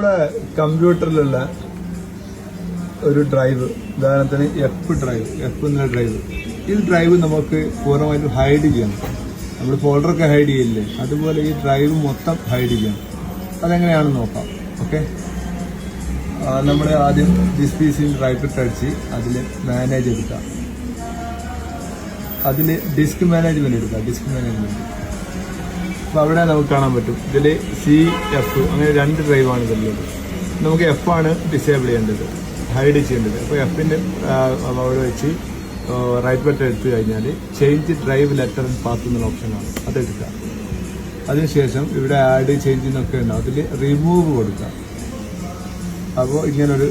നമ്മുടെ കമ്പ്യൂട്ടറിലുള്ള ഒരു ഡ്രൈവ്, ഉദാഹരണത്തിന് എഫ് എന്ന ഡ്രൈവ്. ഈ ഡ്രൈവ് നമുക്ക് പൂർണ്ണമായിട്ടും ഹൈഡ് ചെയ്യണം. നമ്മൾ ഫോൾഡറൊക്കെ ഹൈഡ് ചെയ്യില്ലേ, അതുപോലെ ഈ ഡ്രൈവ് മൊത്തം ഹൈഡ് ചെയ്യണം. അതെങ്ങനെയാണെന്ന് നോക്കാം. ഓക്കെ, നമ്മൾ ആദ്യം ദിസ് പീസിൽ റൈറ്റ് ക്ലിക്ക് അടിച്ച് അതിൽ മാനേജ് എടുക്കാം. അതിൽ ഡിസ്ക് മാനേജ്മെന്റ് എടുക്കാം. അപ്പോൾ അവിടെ നമുക്ക് കാണാൻ പറ്റും ഇതിൽ CF അങ്ങനെ 2 ഡ്രൈവാണ് ഇതിലുള്ളത്. നമുക്ക് F ആണ് ഡിസേബിൾ ചെയ്യേണ്ടത്, ഹൈഡ് ചെയ്യേണ്ടത്. അപ്പോൾ Fന്റെ അവിടെ വെച്ച് റൈറ്റ് ബട്ടൺ എടുത്തു കഴിഞ്ഞാൽ change drive letter and path എന്നുള്ള ഓപ്ഷനാണ്, അതെടുക്കുക. അതിനുശേഷം ഇവിടെ ആഡ് ചേഞ്ച് എന്നൊക്കെ ഉണ്ടാവും, അതിൽ റിമൂവ് കൊടുക്കുക. അപ്പോൾ ഇങ്ങനൊരു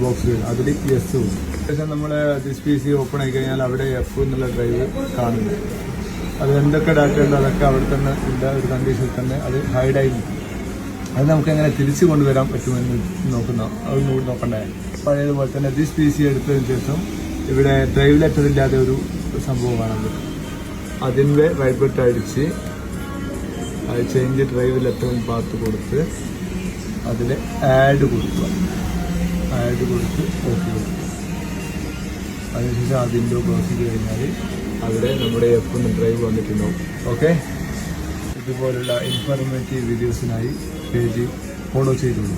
ബോക്സ് വരും, അതിൽ യെസ് കൊടുക്കും. ശേഷം നമ്മൾ ദിസ് PC ഓപ്പൺ ആയി കഴിഞ്ഞാൽ അവിടെ F എന്നുള്ള ഡ്രൈവ് കാണുന്നു. അത് എന്തൊക്കെ ഡാറ്റ ഉണ്ടോ അതൊക്കെ അവിടെ തന്നെ ഉണ്ട്, ഒരു കണ്ടീഷനിൽ തന്നെ അത് ഹൈഡായി നിൽക്കും. അത് നമുക്ക് എങ്ങനെ തിരിച്ചു കൊണ്ടുവരാൻ പറ്റുമെന്ന് അത് നോക്കണ്ടേ. പഴയതുപോലെ തന്നെ ദിസ് PC എടുത്തതിന് ശേഷം ഇവിടെ ഡ്രൈവ് ലെറ്റർ ഇല്ലാതെ ഒരു സംഭവമാണത്. അതിൻ്റെ റൈറ്റ് ബട്ടൺ അടിച്ച് അത് ചേഞ്ച് ഡ്രൈവ് ലെറ്റർ പാത്ത് കൊടുത്ത് അതിൽ ആഡ് കൊടുക്കുക. ഓക്കെ കൊടുക്കുക. അതിനുശേഷം അതിൻ്റെ ക്ലോസ് ചെയ്ത് കഴിഞ്ഞാൽ അവിടെ നമ്മുടെ F എന്ന ഡ്രൈവ് വന്നിട്ടുണ്ടാവും. ഓക്കെ, ഇതുപോലുള്ള ഇൻഫോർമേറ്റീവ് വീഡിയോസിനായി പേജ് ഫോളോ ചെയ്തോളൂ.